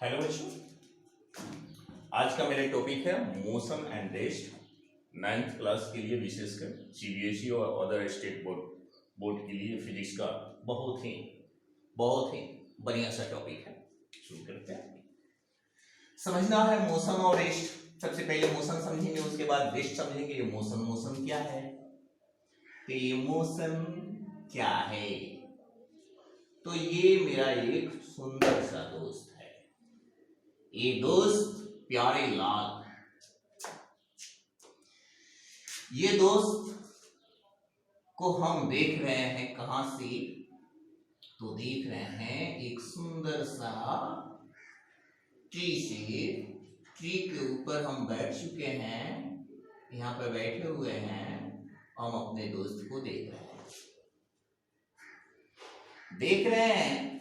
Hello बच्चों, आज का मेरा टॉपिक है motion and rest. 9th class के लिए विशेषकर सीबीएसई और अदर स्टेट बोर्ड के लिए फिजिक्स का बहुत ही बढ़िया सा टॉपिक है। शुरू करते हैं। समझना है मोशन और रेस्ट। सबसे पहले मोशन समझेंगे, उसके बाद रेस्ट समझेंगे। ये मोशन क्या है, तो ये मोशन क्या है। तो ये मेरा एक सुंदर सा दोस्त है, ये दोस्त प्यारे लाल। ये दोस्त को हम देख रहे हैं कहां से, तो देख रहे हैं एक सुंदर सा ट्री से। ट्री के ऊपर हम बैठ चुके हैं, यहाँ पर बैठे हुए हैं। हम अपने दोस्त को देख रहे हैं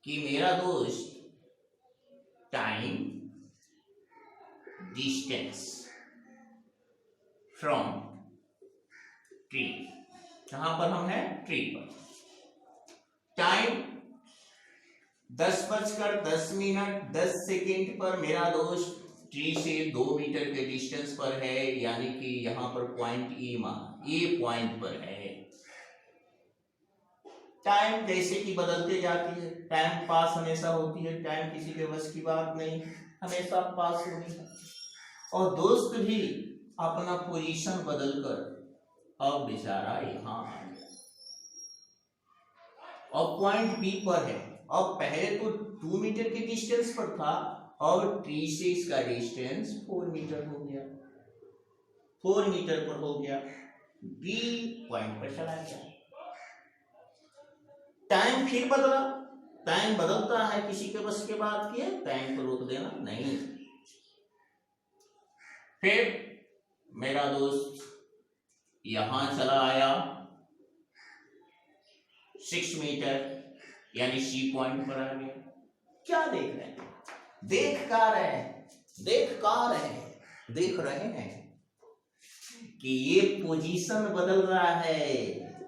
कि मेरा दोस्त टाइम डिस्टेंस फ्रॉम ट्री, कहां पर हम हैं, ट्री पर। टाइम 10:10 पर मेरा दोस्त ट्री से 2 मीटर के डिस्टेंस पर है, यानी कि यहां पर पॉइंट ए पॉइंट पर है। टाइम जैसे कि बदलते जाती है, टाइम पास हमेशा होती है, टाइम किसी के बस की बात नहीं, हमेशा पास होती है। और दोस्त भी अपना पोजीशन बदलकर अब बेचारा यहां आ गया, अब पॉइंट बी पर है। अब पहले तो 2 मीटर के डिस्टेंस पर था, और ट्री से इसका डिस्टेंस 4 मीटर हो गया, 4 मीटर पर हो गया, बी पॉइंट पर चला गया। टाइम फिर बदला। टाइम बदलता है, किसी के बस के बात की है, टाइम को रोक देना नहीं। फिर मेरा दोस्त यहां चला आया 6 मीटर, यानी सी पॉइंट पर आ गया। क्या देख रहे हैं, देख रहे हैं कि ये पोजीशन बदल रहा है,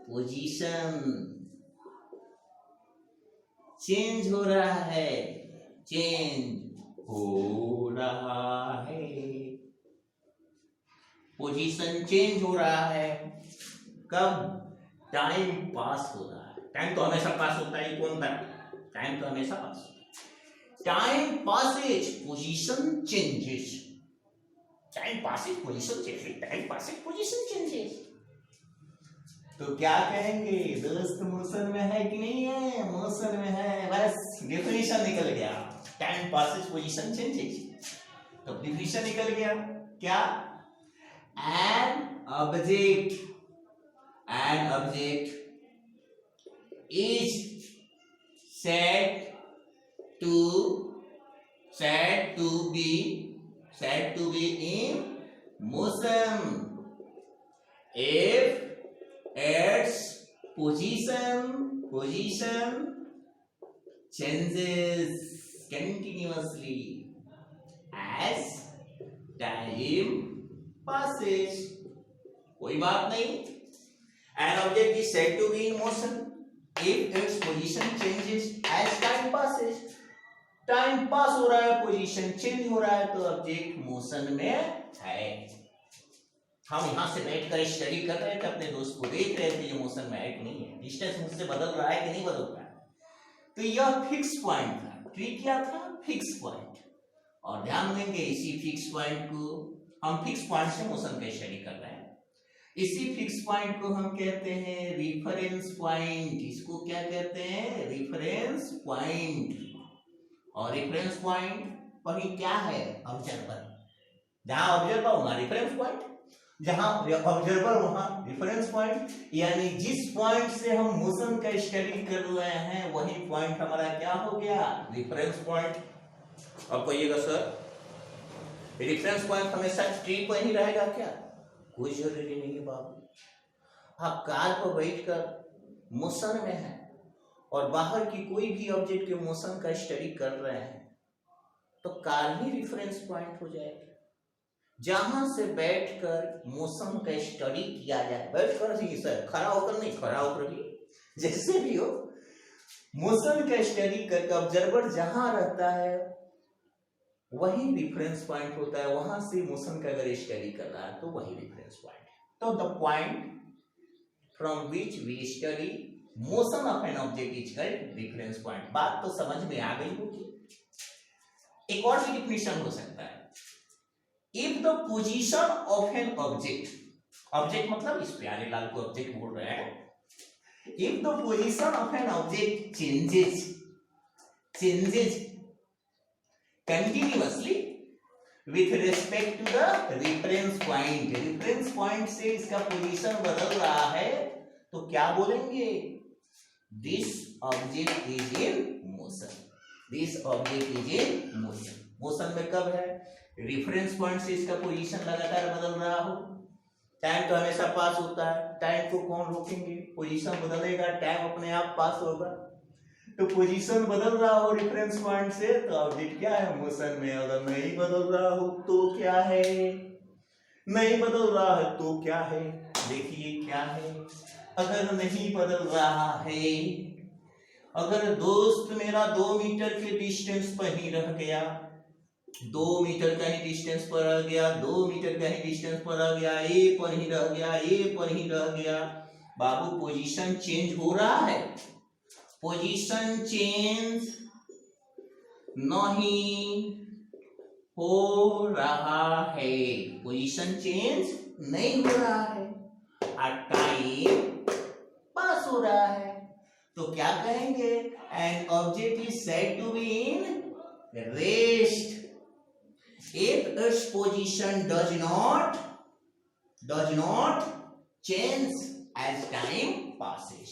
पोजीशन चेंज हो रहा है, पोजीशन चेंज हो रहा है। कब? टाइम पास हो रहा है। टाइम तो हमेशा पास होता है, कौन था, टाइम तो हमेशा पास होता है। Time passes, position changes. Time passes, position changes, time passes, position changes. तो क्या कहेंगे, दोस्त मोशन में है कि नहीं है? मोशन में है। बस डेफिनेशन निकल गया, टाइम पासेज पोजीशन चेंजेस। तो डेफिनेशन निकल गया क्या? An object is said to be in motion if its position changes continuously as time passes। कोई बात नहीं। An object is said to be in motion if its position changes as time passes। Time pass हो रहा है, position change हो रहा है, तो ऑब्जेक्ट मोशन में है। हम यहां से बैठकर स्टडी कर रहे थे, अपने दोस्त को देख रहे थे, ये मोशन में है कि नहीं है, डिस्टेंस मुझसे बदल रहा है कि नहीं बदल रहा है। तो यह फिक्स पॉइंट था, ट्री क्या था, फिक्स पॉइंट। और ध्यान देंगे, इसी फिक्स पॉइंट को हम फिक्स पॉइंट से मोशन का स्टडी कर रहे हैं। इसी फिक्स पॉइंट को हम कहते हैं रिफरेंस पॉइंट। इसको क्या कहते हैं, रिफरेंस पॉइंट। और रेफरेंस पॉइंट वही क्या है, ऑब्जर्वर। जहां ऑब्जर्वर वहां रेफरेंस पॉइंट, जहां ऑब्जर्वर वहां रेफरेंस पॉइंट। यानी जिस पॉइंट से हम मोशन का स्टडी कर रहे हैं, वही पॉइंट हमारा क्या हो गया, रेफरेंस पॉइंट। अब कहिएगा सर, रेफरेंस पॉइंट हमेशा ट्री पर ही रहेगा क्या? कोई जरूरी नहीं है बाबू। आप कार पर बैठकर मोशन में हैं और बाहर की कोई भी ऑब्जेक्ट के मोशन का स्टडी कर रहे हैं, तो कार ही रेफरेंस पॉइंट हो जाएगी। जहां से बैठकर मोशन का स्टडी किया जाए, बैठकर ही सर, खड़ा होकर नहीं, खड़ा होकर भी, जैसे भी हो, मोशन का स्टडी करके ऑब्जर्वर जहां रहता है वही रिफरेंस पॉइंट होता है, वहां से मोशन का अगर स्टडी कर रहा है तो वही रिफरेंस पॉइंट है। तो the point from which we study motion of an object is called reference point. बात तो समझ में आ गई होगी। एक और भी डिफिनेशन हो सकता है, if the position of an object, object मतलब इस प्यारे लाल को ऑब्जेक्ट बोल रहे हैं, if the position of an object changes continuously with respect to the reference point, reference point से इसका पोजीशन बदल रहा है, तो क्या बोलेंगे, this object is in motion, this object is in motion. Motion में कब है, रेफरेंस पॉइंट से इसका पोजीशन लगातार बदल रहा हो। टाइम तो हमेशा पास होता है, टाइम को कौन रोकेंगे, पोजीशन बदलेगा टाइम अपने आप पास होगा। तो पोजीशन बदल रहा हो रेफरेंस पॉइंट से तो ऑब्जेक्ट क्या है, मोशन में। अगर नहीं बदल रहा हो तो क्या है, नहीं बदल रहा है तो क्या है, देखिए क्या है, अगर नहीं बदल रहा है, अगर दोस्त मेरा 2 मीटर के डिस्टेंस पर ही रह गया, 2 मीटर का ही डिस्टेंस पर रह गया, 2 मीटर का ही डिस्टेंस पर रह गया, ए पर ही रह गया, ए पर ही रह गया, बाबू पोजीशन चेंज हो रहा है, पोजीशन चेंज नहीं हो रहा है, पोजीशन चेंज नहीं हो रहा है और टाइम पास हो रहा है, तो क्या कहेंगे, an object is said to be in rest if its position does not change as time passes।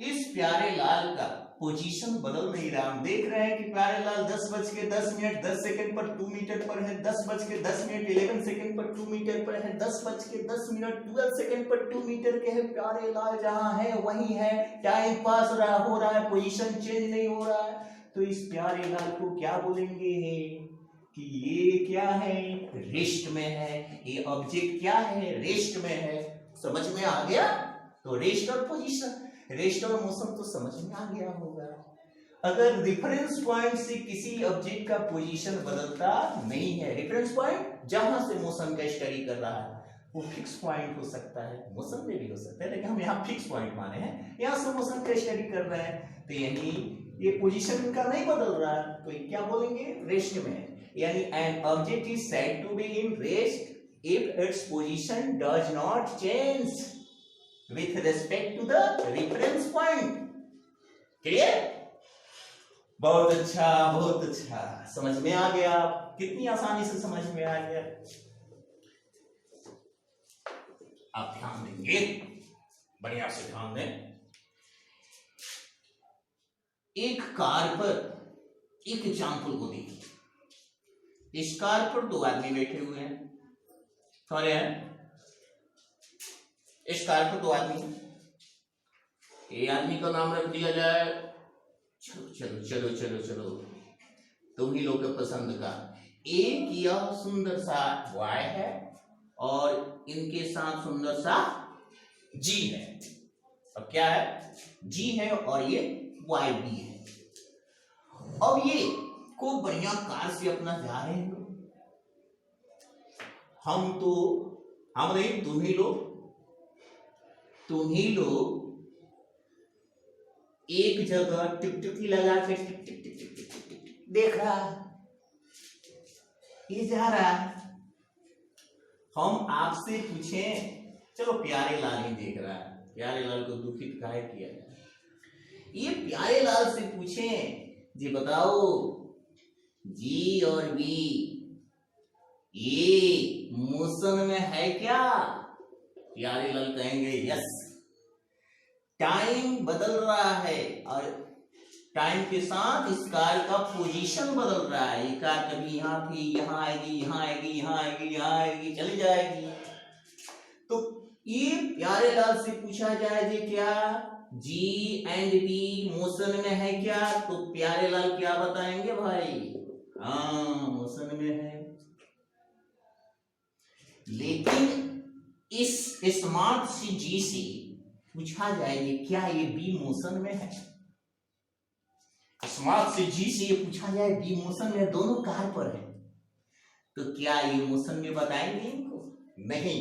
इस प्यारे लाल का पोजीशन बदल नहीं रहा। हम देख रहे हैं कि प्यारे लाल 10:10 पर 2 मीटर पर है, 10:10 पर 2 मीटर पर है, 10:10 पर 2 मीटर के है। प्यारे लाल जहां है वही है, टाइम पास हो रहा है, पोजीशन चेंज नहीं हो रहा है। तो इस प्यारे लाल को क्या बोलेंगे कि ये क्या है, रेस्ट में है, ये ऑब्जेक्ट क्या है, रेस्ट में है। समझ में आ गया। तो रेस्ट और पोजीशन, रेस्ट और मोशन तो समझ में आ गया होगा। अगर रेफरेंस पॉइंट से किसी ऑब्जेक्ट का पोजीशन बदलता नहीं है, रेफरेंस पॉइंट जहां से मोशन का स्टडी कर रहा है वो फिक्स पॉइंट हो सकता है, मोशन में भी हो सकता है, लेकिन हम यहाँ फिक्स पॉइंट माने हैं, यहाँ से मोशन का स्टडी कर रहे हैं, तो यही ये पोजीशन इनका नहीं बदल रहा है, तो ये क्या बोलेंगे, रेस्ट में है। यानी an object is said to be in rest if its position does not change with respect to the reference point. Clear? बहुत अच्छा, बहुत अच्छा, समझ में आ गया। कितनी आसानी से समझ में आ गया। आप ध्यान देंगे, बढ़िया से ध्यान दें। एक कार पर एक एग्जाम्पल को देखिए। इस कार पर 2 आदमी बैठे हुए हैं, कौन है, इस कार पर 2 आदमी, ये आदमी का नाम रख दिया जाए, चलो चलो चलो चलो चलो तुम ही लोग के पसंद का। एक यह सुंदर सा बॉय है और इनके साथ सुंदर सा जी है। अब क्या है, जी है और ये बॉय भी है। अब ये खूब बढ़िया कार से अपना जा रहे हैं। हम नहीं, तुम ही लोग एक जगह टिकटिकी लगा के टिक टिक टिक टिक टिक टिक टिक देख रहा है, ये जा रहा है। हम आपसे पूछें, चलो प्यारे लाल ही देख रहा है, प्यारे लाल को दुखित काहे किया जाए, ये प्यारे लाल से पूछें जी बताओ जी और बी ये मोशन में है क्या, प्यारे लाल कहेंगे यस। टाइम बदल रहा है और टाइम के साथ इस कार का पोजीशन बदल रहा है। ये कार कभी यहाँ थी, यहाँ आएगी, यहाँ आएगी, यहाँ आएगी, यहाँ आएगी, चली जाएगी। तो ये प्यारे लाल से पूछा जाए जी क्या जी एंड बी मोशन में है क्या, तो प्यारे लाल क्या बताएंगे भाई, हाँ मोशन में है। लेकिन इस स्मार्ट सी जी से पूछा जाए क्या ये बी मोशन में है, स्मार्ट से जी से ये पूछा जाए बी मोशन में, दोनों कार पर है, तो क्या ये मोशन में बताएंगे इनको? नहीं।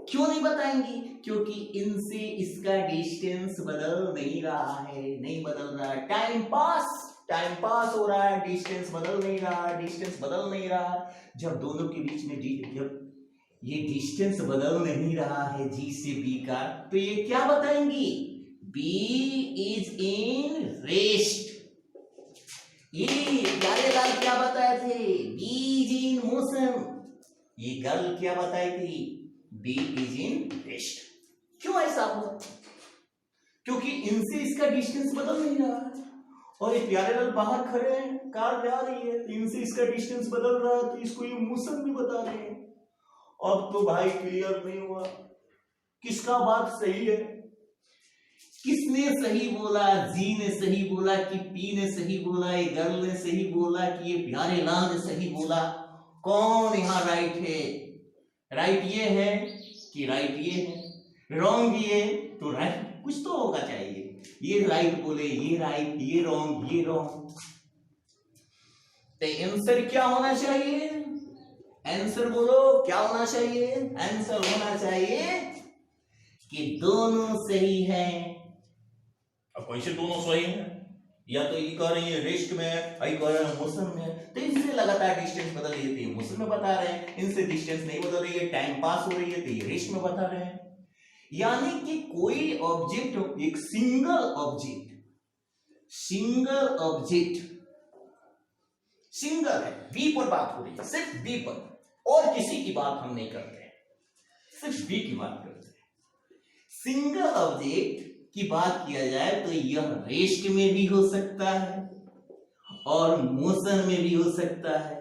क्यों नहीं बताएंगे? क्योंकि इनसे इसका डिस्टेंस बदल नहीं रहा है, नहीं बदल रहा है। टाइम पास हो रहा है, डिस्टेंस बदल नहीं रहा, डिस्टेंस बदल नहीं रहा। जब दोनों के बीच में जब ये डिस्टेंस बदल नहीं रहा है जी से बी का, तो ये क्या बताएंगी? B is in rest. ये प्यारे लाल क्या बताए थे? B is in motion. ये गर्ल क्या बताई थी? B is in rest. क्यों ऐसा हुआ? क्योंकि इनसे इसका डिस्टेंस बदल नहीं रहा है, और ये प्यारे लाल बाहर खड़े हैं, कार जा रही है, इनसे इसका डिस्टेंस बदल रहा है, तो इसको ये मोशन भी बता रहे हैं। अब तो भाई क्लियर नहीं हुआ किसका बात सही है? किसने सही बोला? जी ने सही बोला कि पी ने सही बोला? ये गर्ल ने सही बोला कि ये प्यारे लाल ने सही बोला? कौन यहाँ राइट है? राइट ये है कि राइट ये है? रॉन्ग ये, तो राइट कुछ तो होगा चाहिए। ये राइट बोले, ये राइट, ये रॉन्ग, ये रॉन्ग। तो आंसर क्या होना चाहिए? आंसर बोलो क्या होना चाहिए? आंसर होना चाहिए कि दोनों सही है। अब कैसे दोनों सही है? या तो ये कह रही है रेस्ट में, आई कह रहा है मोशन में, तो इनसे लगातार डिस्टेंस बदल रही है तो ये मोशन में बता रहे हैं, इनसे डिस्टेंस नहीं बदल रही है, टाइम पास हो रही है तो ये रेस्ट में बता रहे हैं। यानी कि कोई ऑब्जेक्ट, एक सिंगल ऑब्जेक्ट सिंगल है, बी पर बात हो रही है, सिर्फ बी पर, और किसी की बात हम नहीं करते हैं, सिर्फ बी की बात करते हैं। सिंगल ऑब्जेक्ट की बात किया जाए तो यह रेस्ट में भी हो सकता है और मोशन में भी हो सकता है।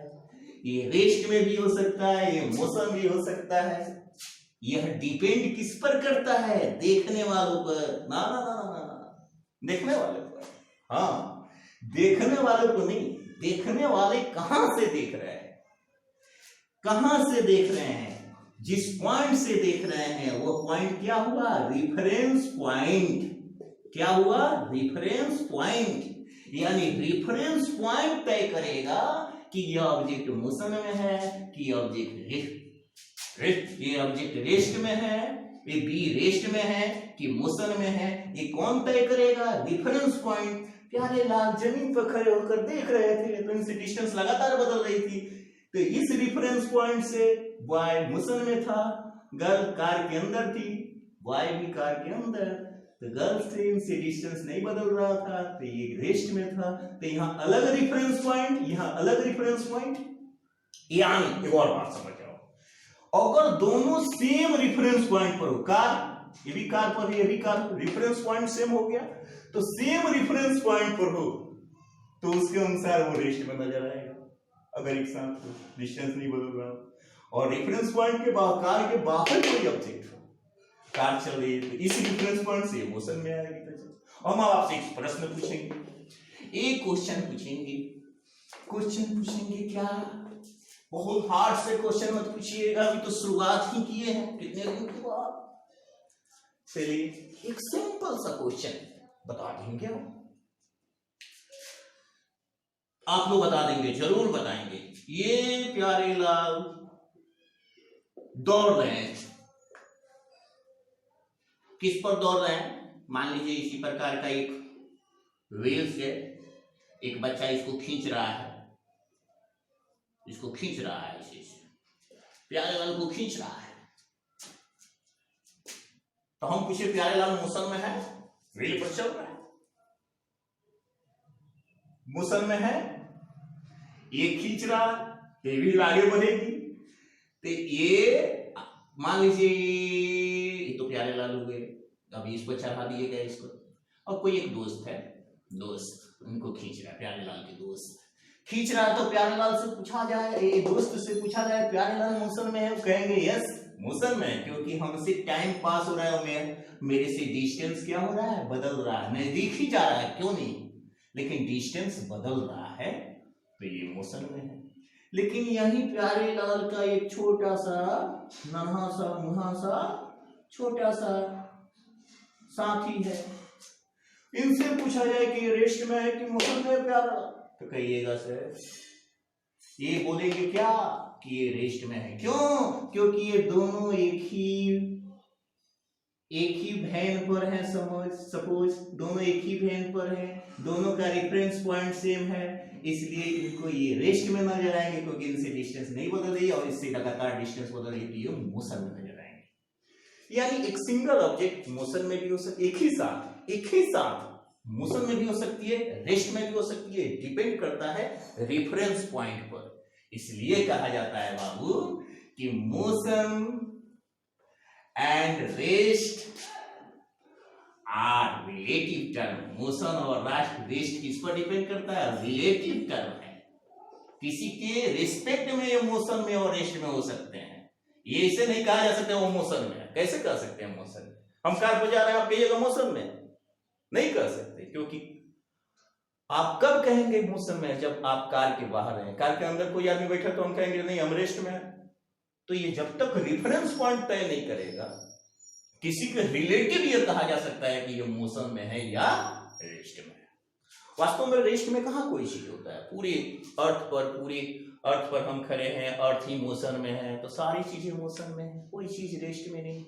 ये रेस्ट में भी हो सकता है, ये मोशन भी हो सकता है। यह डिपेंड किस पर करता है? देखने वालों पर। ना ना ना ना ना, देखने वाले पर। हाँ, देखने वालों को नहीं, देखने वाले कहां से देख रहे हैं, कहां से देख रहे हैं, जिस पॉइंट से देख रहे हैं वो पॉइंट क्या हुआ? Reference point. क्या हुआ? Reference point. यानी रिफरेंस पॉइंट तय करेगा कि यह ऑब्जेक्ट मोशन में है, कि यह ऑब्जेक्ट ये ऑब्जेक्ट रेस्ट में है, ये बी रेस्ट में है कि मोशन में है, ये कौन तय करेगा? Reference point. प्यारे लाल जमीन पर खड़े होकर देख रहे थे तो इनसे डिस्टेंस लगातार बदल रही थी, तो इस रिफरेंस पॉइंट से बॉय मोशन में था, गर्ल कार के अंदर थी, बॉय भी कार के अंदर, तो गर्ल से इनसे डिस्टेंस नहीं बदल रहा था, तो ये रेस्ट में था। तो यहाँ अलग रिफरेंस पॉइंट, यहाँ अलग रिफरेंस पॉइंट। यानी एक और बात समझ जाओ, अगर दोनों सेम रिफरेंस पॉइंट पर हो, कार ये भी कार पर है, ये भी कार, रिफरेंस पॉइंट सेम हो गया, तो सेम रिफरेंस पॉइंट पर हो तो उसके अनुसार वो रेस्ट में नजर आएगा, अगर एक साथ डिस्टेंस नहीं बदल रहा। और रेफरेंस पॉइंट के बाद कार के बाहर कोई ऑब्जेक्ट हो, कार चल रही है तो इस रेफरेंस पॉइंट से मोशन में आएगी। तो हम आपसे एक प्रश्न पूछेंगे, एक क्वेश्चन पूछेंगे क्या? बहुत हार्ड से क्वेश्चन मत पूछिएगा, अभी तो शुरुआत ही किए हैं, कितने दिन के बाद। चलिए एक सिंपल सा क्वेश्चन बता देंगे, आप लोग बता देंगे, जरूर बताएंगे। ये प्यारे लाल दौड़ रहे हैं, किस पर दौड़ रहे हैं? मान लीजिए इसी प्रकार का एक व्हील्स है, एक बच्चा इसको खींच रहा है, इसे प्यारे लाल को खींच रहा है। तो हम पूछे प्यारे लाल मोशन में है, व्हील पर चल रहा है, मोशन में है, ये खींच रहा, ये व्हील आगे बढ़ेगी, तो ये मान लीजिए ये तो प्यारे लाल हुए, अभी इसको चढ़ा दिए गए इसको, और कोई एक दोस्त है, उनको खींच रहा है, प्यारे लाल के दोस्त खींच रहा है। तो प्यारे लाल से पूछा जाए, दोस्त से पूछा जाए प्यारे लाल मोशन में है, कहेंगे यस मोशन में है, क्योंकि हमसे टाइम पास हो रहा है, मेरे से डिस्टेंस क्या हो रहा है? बदल रहा है, नजदीक ही जा रहा है, क्यों नहीं, लेकिन डिस्टेंस बदल रहा है, तो ये मोशन में है। लेकिन यही प्यारे लाल का एक छोटा सा नन्हा सा छोटा सा साथी है, इनसे पूछा जाए कि ये रेस्ट में है कि मोशन में है प्यारा, तो कहिएगा सर ये बोलेंगे क्या कि ये रेस्ट में है। क्यों? क्योंकि ये दोनों एक ही वेन पर है। सपोज दोनों एक ही वेन पर है, दोनों का रेफरेंस पॉइंट सेम है, इसलिए इनको ये रेस्ट में नजर आएंगे क्योंकि इनसे डिस्टेंस नहीं बदल रही और इससे लगातार डिस्टेंस बदल रही है, ये मोशन में नजर आएंगे। यानी एक सिंगल ऑब्जेक्ट मोशन में भी हो सकती है, एक ही साथ मोशन में भी हो सकती है, रेस्ट में भी हो सकती है, डिपेंड करता है रेफरेंस पॉइंट पर। इसलिए कहा जाता है बाबू कि motion and rest are relative term. Motion और रेस्ट किस पर डिपेंड करता है? रिलेटिव टर्म है, किसी के रिस्पेक्ट में ये मोशन में और रेस्ट में हो सकते हैं। ये इसे नहीं कहा जा सकता वो मोशन में है। कैसे कह सकते हैं मोशन में? हम कार पर जा रहे हैं, आप कहिएगा मोशन में? नहीं कह सकते, क्योंकि आप कब कहेंगे मोशन में? जब आप कार के बाहर हैं, कार के अंदर कोई आदमी बैठा तो हम कहेंगे नहीं हम रेस्ट में है। तो ये जब तक रेफरेंस पॉइंट तय नहीं करेगा, किसी के रिलेटिव ये कहा जा सकता है कि ये मोशन में है या रेस्ट में है। वास्तव में रेस्ट में कहां कोई चीज होता है? पूरे अर्थ पर हम खड़े हैं, अर्थ ही मोशन में है, तो सारी चीजें मोशन में है, कोई चीज रेस्ट में नहीं।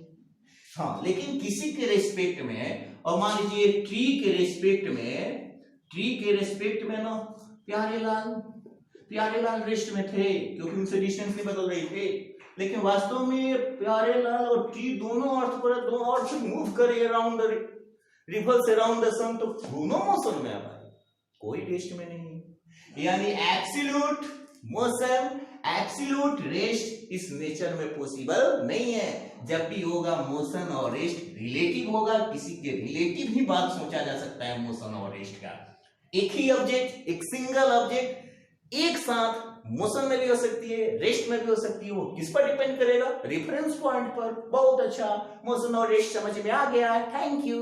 हाँ, लेकिन किसी के रेस्पेक्ट में, और मान लीजिए ट्री के रेस्पेक्ट में ना प्यारे लाल रेस्ट में थे क्योंकि उनसे डिस्टेंस नहीं बदल रही थे, लेकिन वास्तव में प्यारे लाल और ट्री दोनों अर्थ से मूव करे around the rivals around the सन, तो दोनों मोशन में है भाई, कोई रेस्ट में नहीं। यानी एब्सोल्यूट मोशन, एब्सोल्यूट रेस्ट इस नेचर में पॉसिबल नहीं है। जब भी होगा मोशन और रेस्ट रिलेटिव होगा, किसी के रिलेटिव ही बात सोचा जा सकता है मोशन और रेस्ट का। एक ही ऑब्जेक्ट, एक सिंगल ऑब्जेक्ट एक साथ मोशन में भी हो सकती है, रेस्ट में भी हो सकती है। वो किस पर डिपेंड करेगा? रेफरेंस पॉइंट पर। बहुत अच्छा, मोशन और रेस्ट समझ में आ गया। Thank you.